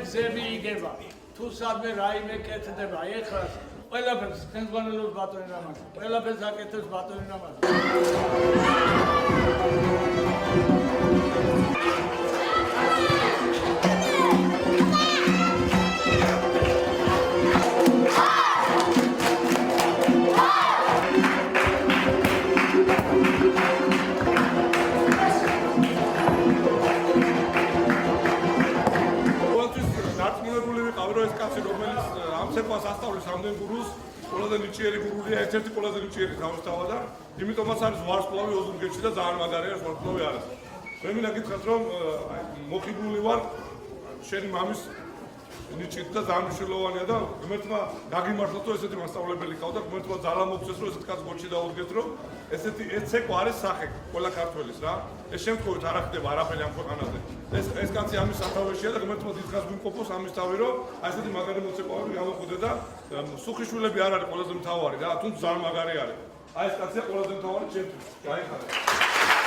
გზები იგება. თუ სადმე რაიმე კეთდება, ეხლა ყველაფერს ხელმძღვანელობს ბატონი რამაზანი. ყველაფერს აკეთებს ბატონი რამაზანი. ეს კაცი რომელიც ამ ცეკვას ასწავლის ამდენ გურულს ყველაზე ნიჭიერი გურულია ერთ-ერთი ყველაზე ნიჭიერი თავისთავად და იმიტომაც არის ვარსკვლავი ოზურგეთში და ძალიან მაგარი არის ვარსკვლავი არის. მე მინდა გითხრათ რომ მოხიბლული ვარ შენი მამის ნიჭით და ძალიან მნიშვნელოვანია და ღმერთმა გაგიმართლოს რომ ესეთი მასწავლებელი ყავდა ღმერთმა ძალა მოგცეს რომ ესეთ კაცს გოჩი დაუდგეთ რომ ესეთი ცეკვა არის სახე ყველა ქართველის რა ეს შემთხვევით არ ახდება არაფერი ამ ქვეყანაზე ეს კაცი ამის სათავეშია და ღმერთმა დიდხანს გვიმყოფოს ამის თავი რომ აი ესეთი მაგარი მოცეკვავები გამოხდე და სუხიშვილები არ არის ყველაზე მთავარი რა თუმცა ძალიან მაგარი არის აი ეს კაცია ყველაზე მთავარი ჩემთვის გაიხარე